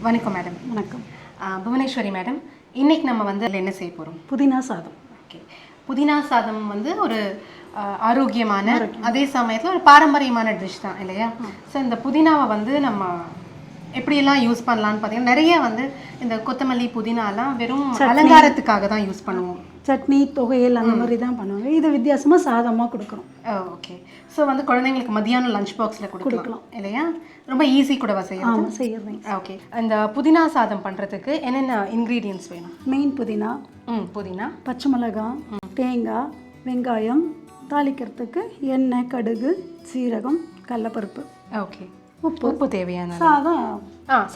வணக்கம் மேடம். வணக்கம். புவனேஸ்வரி மேடம், இன்னைக்கு நம்ம வந்து என்ன செய்ய போகிறோம்? புதினா சாதம். ஓகே. புதினா சாதம் வந்து ஒரு ஆரோக்கியமான அதே சமயத்தில் ஒரு பாரம்பரியமான டிஷ் தான் இல்லையா? ஸோ இந்த புதினாவை வந்து நம்ம எப்படியெல்லாம் யூஸ் பண்ணலான்னு பார்த்தீங்கன்னா, நிறைய வந்து இந்த கொத்தமல்லி புதினாலாம் வெறும் அலங்காரத்துக்காக தான் யூஸ் பண்ணுவோம். சட்னி, தொகையல் அந்த மாதிரி தான் பண்ணுவாங்க. இது வித்தியாசமாக சாதமாக கொடுக்குறோம். ஓகே. ஸோ வந்து குழந்தைங்களுக்கு மதியானம் லஞ்ச் பாக்ஸில் கொடுக்கலாம் இல்லையா? ரொம்ப ஈஸி கூடவா செய்யலாம்? ஆமாம், செய்யறேன். ஓகே. இந்த புதினா சாதம் பண்ணுறதுக்கு என்னென்ன இன்க்ரீடியன்ஸ் வேணும்? மெயின் புதினா, புதினா, பச்சை மிளகாய், தேங்காய், வெங்காயம், தாளிக்கிறதுக்கு எண்ணெய், கடுகு, சீரகம், கடலைப்பருப்பு, ஓகே, உப்பு. உப்பு தேவையான சாதம்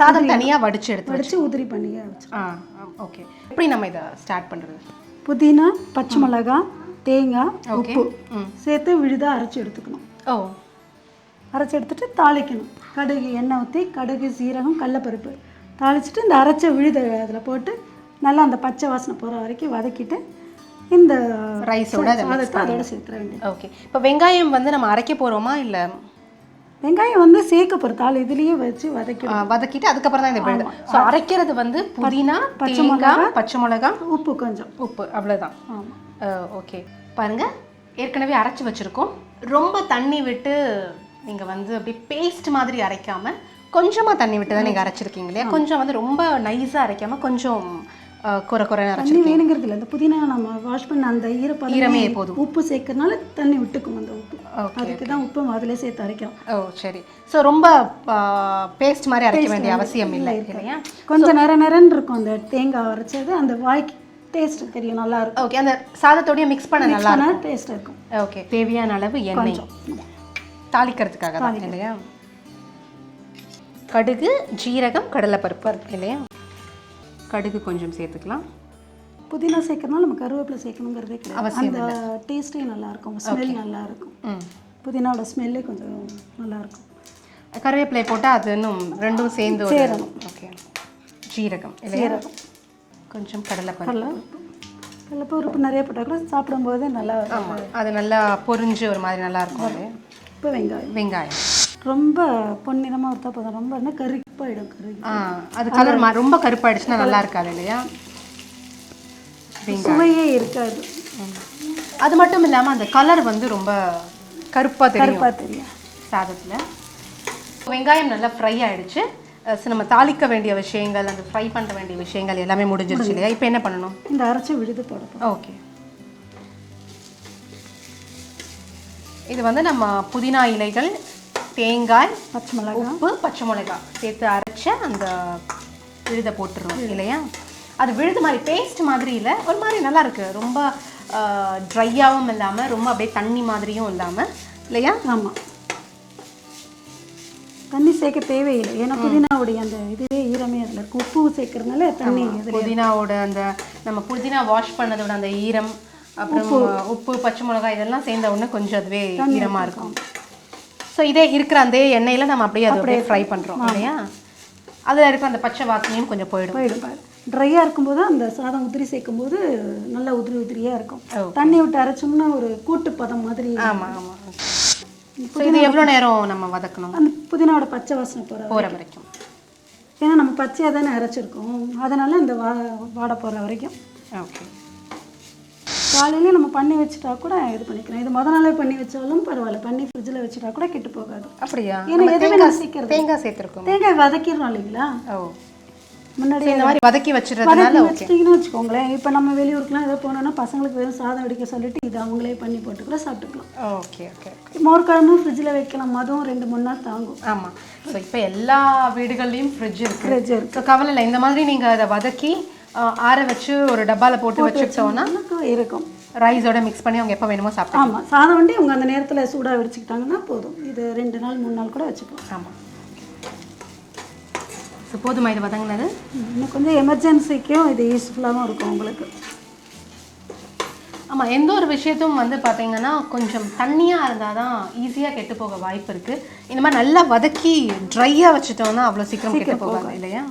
சாதம் தனியாக வடித்து எடுத்து உதிரி பண்ணி வச்சு. ஓகே. எப்படி நம்ம இதை ஸ்டார்ட் பண்ணுறது? புதினா, பச்சை மிளகாய், தேங்காய், ஓகே, உப்பு சேர்த்து விழுதாக அரைச்சி எடுத்துக்கணும். ஓ, அரைச்சி எடுத்துட்டு தாளிக்கணும். கடுகு, எண்ணெய் ஊற்றி கடுகு, சீரகம், கடலைப்பருப்பு தாளிச்சிட்டு இந்த அரைச்ச விழுத அதில் போட்டு நல்லா அந்த பச்சை வாசனை போகிற வரைக்கும் வதக்கிட்டு இந்த ரைஸோட சாதத்தை அதோட சேர்த்துற வேண்டியது. ஓகே. இப்போ வெங்காயம் வந்து நம்ம அரைக்க போகிறோமா இல்லை? வெங்காயம் வந்து சேர்க்க போகிறதால இதுலேயே வச்சு வதக்கிட்டு அதுக்கப்புறம் தான் இந்த விழுது. ஸோ அரைக்கிறது வந்து புதினா, பச்சை மிளகாய், உப்பு, கொஞ்சம் உப்பு, அவ்வளோதான். ஆமாம். ஓகே. பாருங்க, ஏற்கனவே அரைச்சி வச்சுருக்கோம். ரொம்ப தண்ணி விட்டு நீங்கள் வந்து அப்படி பேஸ்ட் மாதிரி அரைக்காமல் கொஞ்சமாக தண்ணி விட்டு தான் நீங்கள் அரைச்சிருக்கீங்க இல்லையா? கொஞ்சம் வந்து ரொம்ப நைஸாக அரைக்காமல் கொஞ்சம் குறை தண்ணி வேணுங்கிறது இல்லை. இந்த புதினா நம்ம வாஷ் பண்ண அந்த ஈரமே போதும். உப்பு சேர்க்கறதுனால தண்ணி விட்டுக்கும் அந்த உப்பு. அதுக்கு தான் உப்பு அதிலே சேர்த்து அரைக்கிறோம். ஓ, சரி. ஸோ ரொம்ப பேஸ்ட் மாதிரி அரைக்க வேண்டிய அவசியம் இல்லை இல்லையா? கொஞ்சம் நேரம் இருக்கும் அந்த தேங்காய் அரைச்சது. அந்த வாய்க்கு டேஸ்ட் தெரியும், நல்லா இருக்கும். ஓகே. அந்த சாதத்தோடய மிக்ஸ் பண்ண நல்லா இருக்கும், டேஸ்ட்டாக இருக்கும். ஓகே. தேவையான அளவு எண்ணெய் தாளிக்கிறதுக்காக தான் இல்லையா? கடுகு, ஜீரகம், கடலைப்பருப்பு இல்லையா? கடுகு கொஞ்சம் சேர்த்துக்கலாம். புதினா சேர்க்கறதுனால நம்ம கருவேப்பிலை சேர்க்கணுங்கிறதே கிடையாது. அந்த டேஸ்ட்டே நல்லாயிருக்கும், ஸ்மெல் நல்லாயிருக்கும். புதினாவோட ஸ்மெல்லே கொஞ்சம் நல்லாயிருக்கும். கருவேப்பிலை போட்டால் அது இன்னும் ரெண்டும் சேர்ந்து சேரணும். ஓகே. ஜீரகம், ஜீரகம், கொஞ்சம் கடலைப்பருப்பு நிறைய போட்டால் கூட சாப்பிடும்போது நல்லா இருக்கும். அது நல்லா பொரிஞ்சு ஒரு மாதிரி நல்லா இருக்கும். அது இப்போ வெங்காயம் ரொம்ப பொன்னிறமாக ஒருத்தா போதும். ரொம்ப என்ன கருப்பாயிடும். அது கலர் ரொம்ப கருப்பாயிடுச்சுன்னா நல்லா இருக்காது இல்லையா? சுவையே இருக்காது. அது மட்டும் இல்லாமல் அந்த கலர் வந்து ரொம்ப கருப்பாக தெரியும் சாதத்தில். வெங்காயம் நல்லா ஃப்ரை ஆகிடுச்சு. நம்ம தாளிக்க வேண்டிய விஷயங்கள், அந்த ஃப்ரை பண்ண வேண்டிய விஷயங்கள் எல்லாமே முடிஞ்சிருச்சு இல்லையா? இப்போ என்ன பண்ணணும்? இந்த அரைச்சி விழுது போடணும். ஓகே. இது வந்து நம்ம புதினா இலைகள், தேங்காய், பச்சை மிளகாய், உப்பு, பச்சை மிளகாய் சேர்த்து அரைச்ச அந்த விழுதை போட்டுருவோம் இல்லையா? அது விழுது மாதிரி பேஸ்ட் மாதிரி இல்லை, ஒரு மாதிரி நல்லா இருக்கு. ரொம்ப ட்ரையாகவும் இல்லாமல் ரொம்ப அப்படியே தண்ணி மாதிரியும் இல்லாமல் இல்லையா? ஆமாம். தண்ணி சேர்க்க தேவையில்லை, ஏன்னா புதினாவுடைய அந்த இதுவே ஈரமே அதில் இருக்கும். உப்பு சேர்க்கறதுனால தண்ணி, புதினாவோட அந்த நம்ம புதினா வாஷ் பண்ணதோட அந்த ஈரம், அப்புறம் உப்பு, பச்சை மிளகாய் இதெல்லாம் சேர்ந்த உடனே கொஞ்சம் அதுவே ஈரமாக இருக்கும். ஸோ இதே இருக்கிற அந்த எண்ணெயில் நம்ம அப்படியே அதை ஃப்ரை பண்ணுறோம் இல்லையா? அதில் இருக்கிற அந்த பச்சை வாசனையும் கொஞ்சம் போயிடும். ட்ரையாக இருக்கும்போது அந்த சாதம் உதிரி சேர்க்கும் போது நல்லா உதிரியாக இருக்கும். தண்ணி விட்டு அரைச்சோம்னா ஒரு கூட்டு பதம் மாதிரி. ஆமாம். இது எவ்வளோ நேரம் நம்ம வதக்கணும்? அந்த புதினாவோட பச்சை வாசனை போகிற வரைக்கும். ஏன்னா நம்ம பச்சையாக தானே அரைச்சிருக்கோம், அதனால இந்த வாடை போகிற வரைக்கும். ஓகே. காலையிலே நம்ம பண்ணி வச்சுட்டா கூட இது பண்ணிக்கலாம். இது முத நாளே பண்ணி வச்சாலும் பரவாயில்ல, பண்ணி ஃப்ரிட்ஜில் வச்சுட்டா கூட கெட்டு போகாது. அப்படியா? ஏன்னா எதுவுமே சீக்கிரம் தேங்காய் சேர்த்துருக்கோம். தேங்காய் வதக்கிடுறோம் இல்லைங்களா? முன்னாடி இந்த மாதிரி வதக்கி வச்சுட்டீங்கன்னு வச்சுக்கோங்களேன். இப்போ நம்ம வெளியூருக்குலாம் ஏதோ போனோம்னா பசங்களுக்கு வெறும் சாதம் வடிக்க சொல்லிட்டு இது அவங்களே பண்ணி போட்டு கூட சாப்பிட்டுக்கலாம். ஓகே. மோர் குழம்பும் ஃப்ரிட்ஜில் வைக்கலாம், அதுவும் 2-3 நாள் தாங்கும். ஆமாம். ஸோ இப்போ எல்லா வீடுகள்லையும் ஃப்ரிட்ஜ் இருக்கு. ஸோ கவலை இல்லை, இந்த மாதிரி நீங்கள் அதை வதக்கி ஆற வச்சு ஒரு டப்பாவில் போட்டு வச்சுக்கிட்டோன்னா இருக்கும். ரைஸோட மிக்ஸ் பண்ணி அவங்க எப்போ வேணுமோ சாப்பிடலாம். ஆமாம், சாதம் வண்டி அவங்க அந்த நேரத்தில் சூடாக வச்சுக்கிட்டாங்கன்னா போதும். இது 2 நாள் 3 நாள் கூட வச்சுக்கலாம். ஆமாம். ஸோ போதுமா இது வதங்கினது? இன்னும் கொஞ்சம் எமர்ஜென்சிக்கும் இது யூஸ்ஃபுல்லாகவும் இருக்கும் உங்களுக்கு. ஆமாம், எந்த ஒரு விஷயத்தும் வந்து பார்த்தீங்கன்னா கொஞ்சம் தண்ணியாக இருந்தால் தான் ஈஸியாக கெட்டு போக வாய்ப்பு இருக்குது. இந்த மாதிரி நல்லா வதக்கி ட்ரையாக வச்சுட்டோம்னா அவ்வளோ சீக்கிரம் கெட்டு போகாது இல்லையா?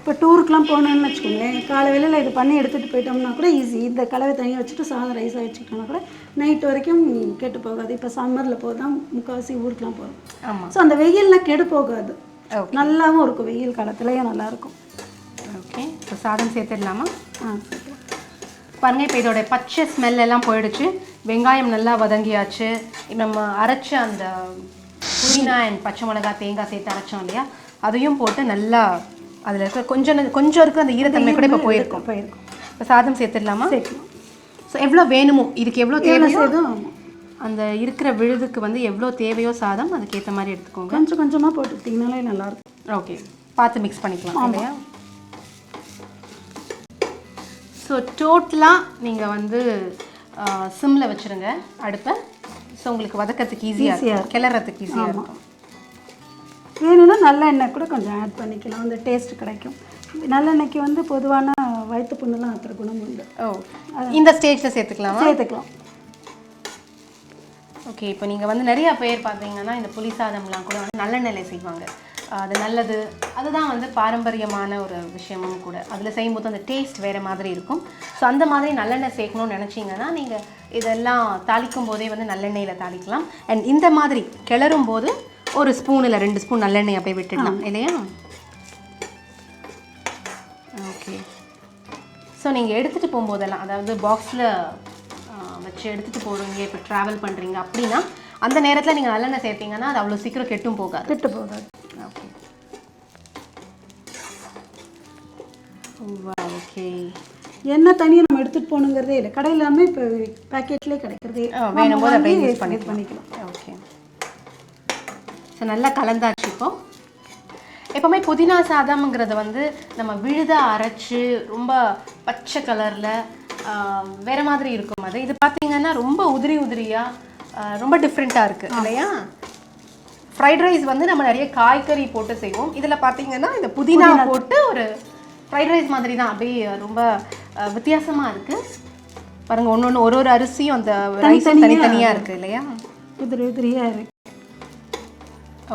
இப்போ டூருக்குலாம் போகணுன்னு வச்சுக்கோங்களேன், காலை வேளையில் இது பண்ணி எடுத்துகிட்டு போயிட்டோம்னா கூட ஈஸி. இந்த கலவை தனியாக வச்சுட்டு சாதம் ரைஸாக வச்சுக்கிட்டோம்னா கூட நைட் வரைக்கும் கெட்டு போகாது. இப்போ சம்மரில் போதான் முக்கால்வாசி ஊருக்குலாம் போகிறோம். ஆமாம். ஸோ அந்த வெயில்லாம் கெடு போகாது. ஓகே நல்லாவும் இருக்கும், வெயில் காலத்துலேயும் நல்லாயிருக்கும். ஓகே இப்போ சாதம் சேர்த்துடலாமா? சரி. பாருங்கள், இப்போ இதோட பச்சை ஸ்மெல் எல்லாம் போயிடுச்சு. வெங்காயம் நல்லா வதங்கியாச்சு. இப்போ நம்ம அரைச்ச அந்த புதினா அண்ட் பச்சை மிளகா தேங்காய் சேர்த்து அரைச்சோம் இல்லையா, அதையும் போட்டு நல்லா அதில் இருக்க கொஞ்சம் இருக்கிற அந்த ஈரத்தன்மை கூட இப்போ போயிருக்கும். இப்போ சாதம் சேர்த்துடலாமா? சேர்க்கலாம். ஸோ எவ்வளோ வேணுமோ, இதுக்கு எவ்வளோ தேவையோ ஆமாம், அந்த இருக்கிற விழுதுக்கு வந்து எவ்வளோ தேவையோ சாதம் அதுக்கேற்ற மாதிரி எடுத்துக்கோங்க. கொஞ்சம் கொஞ்சமாக போட்டுக்கிட்டிங்கனாலே நல்லாயிருக்கும். ஓகே, பார்த்து மிக்ஸ் பண்ணிக்கலாம் இல்லையா? ஸோ டோட்டலாக நீங்கள் வந்து சிம்மில் வச்சுருங்க அடுப்பை. ஸோ உங்களுக்கு வதக்கிறதுக்கு ஈஸியாக இருக்கும், கிளறதுக்கு ஈஸியாக இருக்கும். வேணும்னா நல்லெண்ணெய் கூட கொஞ்சம் ஆட் பண்ணிக்கலாம், அந்த டேஸ்ட் கிடைக்கும். நல்லெண்ணெய்க்கு வந்து பொதுவான வயிற்று புண்ணுலாம் ஆற்றுற குணம் உண்டு. இந்த ஸ்டேஜில் சேர்த்துக்கலாமா? சேர்த்துக்கலாம். ஓகே, இப்போ நீங்கள் வந்து நிறையா பேர் பார்த்தீங்கன்னா இந்த புளி சாதம்லாம் கூட வந்து நல்லெண்ணெயில் செய்வாங்க. அது நல்லது, அதுதான் வந்து பாரம்பரியமான ஒரு விஷயமும் கூட. அதில் செய்யும்போது அந்த டேஸ்ட் வேறு மாதிரி இருக்கும். ஸோ அந்த மாதிரி நல்லெண்ணெய் சேர்க்கணும்னு நினச்சிங்கன்னா நீங்கள் இதெல்லாம் தாளிக்கும் போதே வந்து நல்லெண்ணெயில் தாளிக்கலாம். அண்ட் இந்த மாதிரி கிளறும் போது ஒரு ஸ்பூன் இல்லை 2 ஸ்பூன் நல்லெண்ணெய் அப்படியே விட்டுடலாம் இல்லையா? ஓகே, ஸோ நீங்கள் எடுத்துகிட்டு போகும்போதெல்லாம், அதாவது பாக்ஸில் வச்சு எடுத்துகிட்டு போகிறீங்க, இப்போ ட்ராவல் பண்ணுறீங்க அப்படின்னா அந்த நேரத்தில் நீங்கள் நல்லெண்ணெய் சேர்த்தீங்கன்னா அது அவ்வளோ சீக்கிரம் கெட்டும் போகாது. Okay okay. எண்ணெய் தனியாக நம்ம எடுத்துகிட்டு போகணுங்கிறதே இல்லை, கடையில் எல்லாமே இப்போ பேக்கெட்லேயே கிடைக்கிறதே, வேணும் போது அப்படியே யூஸ் பண்ணிக்கலாம். ஓகே, ஸோ நல்லா கலந்தாச்சு. எப்போவுமே புதினா சாதம்ங்கிறது வந்து நம்ம விழுதாக அரைச்சி ரொம்ப பச்சை கலரில் வேறு மாதிரி இருக்கும். அது இது பார்த்தீங்கன்னா ரொம்ப உதிரியாக ரொம்ப டிஃப்ரெண்ட்டாக இருக்குது இல்லையா? ஃப்ரைட் ரைஸ் வந்து நம்ம நிறைய காய்கறி போட்டு செய்வோம். இதில் பார்த்தீங்கன்னா இந்த புதினா போட்டு ஒரு ஃப்ரைட் ரைஸ் மாதிரி தான், அப்படியே ரொம்ப வித்தியாசமாக இருக்குது. பாருங்கள், ஒன்று ஒரு அரிசியும் அந்த ரைஸும் தனித்தனியாக இருக்குது இல்லையா? உதிரியாக இருக்குது.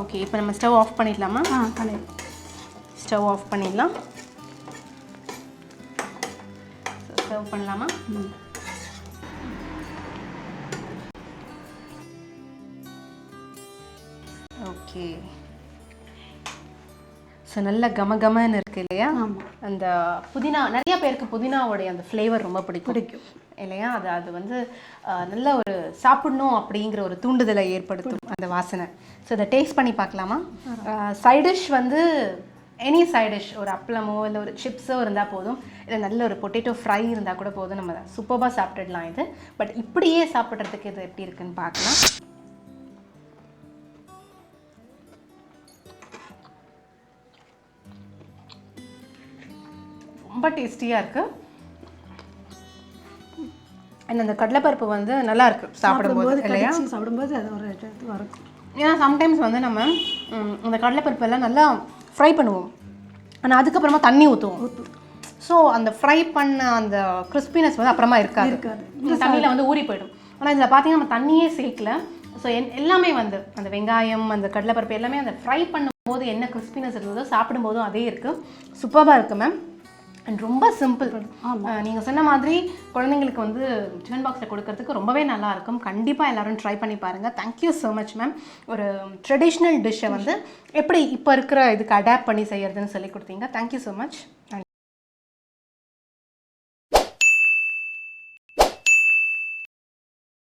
ஓகே, இப்போ நம்ம ஸ்டவ் ஆஃப் பண்ணிடலாமா? பண்ணிடலாம். ஸ்டவ் ஆஃப் பண்ணிடலாம். சர்வ் பண்ணலாமா? ஓகே, ஸோ நல்ல கமகமன்னு இருக்குது இல்லையா? அந்த புதினா, நிறைய பேருக்கு புதினாவோடைய அந்த ஃப்ளேவர் ரொம்ப பிடிக்கும் இல்லையா? அது வந்து நல்ல ஒரு சாப்பிடணும் அப்படிங்கிற ஒரு தூண்டுதலை ஏற்படுத்தும் அந்த வாசனை. ஸோ இதை டேஸ்ட் பண்ணி பார்க்கலாமா? சைடிஷ் வந்து எனி சைடிஷ், ஒரு அப்பளமோ இல்லை ஒரு சிப்ஸோ இருந்தால் போதும், இல்லை நல்ல ஒரு பொட்டேட்டோ ஃப்ரை இருந்தால் கூட போதும், நம்ம சூப்பராக சாப்பிட்டுடலாம் இது. பட் இப்படியே சாப்பிட்றதுக்கு இது எப்படி இருக்குன்னு பார்க்கலாம். ரொம்ப டேஸ்டியாக இருக்குது. அண்ட் அந்த கடலைப்பருப்பு வந்து நல்லா இருக்குது சாப்பிடும்போது இல்லையா? சாப்பிடும்போது அது ஒரு இது வரும். ஏன்னா சம்டைம்ஸ் வந்து நம்ம அந்த கடலைப்பருப்பெல்லாம் நல்லா ஃப்ரை பண்ணுவோம், ஆனால் அதுக்கப்புறமா தண்ணி ஊற்றுவோம். ஸோ அந்த ஃப்ரை பண்ண அந்த கிறிஸ்பினஸ் வந்து அப்புறமா இருக்காது, தண்ணியில் வந்து ஊறி போயிடும். ஆனால் இதில் பார்த்தீங்கன்னா நம்ம தண்ணியே சேர்க்கல. ஸோ எல்லாமே வந்து அந்த வெங்காயம், அந்த கடலைப்பருப்பு எல்லாமே அந்த ஃப்ரை பண்ணும்போது என்ன கிறிஸ்பினஸ் இருந்ததோ சாப்பிடும்போதும் அதே இருக்குது. சூப்பராக இருக்குது மேம். அண்ட் ரொம்ப சிம்பிள். நீங்கள் சொன்ன மாதிரி குழந்தைங்களுக்கு வந்து டிஃபன் பாக்ஸில் கொடுக்கறதுக்கு ரொம்பவே நல்லா இருக்கும். கண்டிப்பாக எல்லோரும் ட்ரை பண்ணி பாருங்கள். Thank you so much ma'am. ஒரு ட்ரெடிஷ்னல் டிஷ்ஷை வந்து எப்படி இப்போ இருக்கிற இதுக்கு அடாப்ட் பண்ணி செய்யறதுன்னு சொல்லி கொடுத்தீங்க. Thank you so much.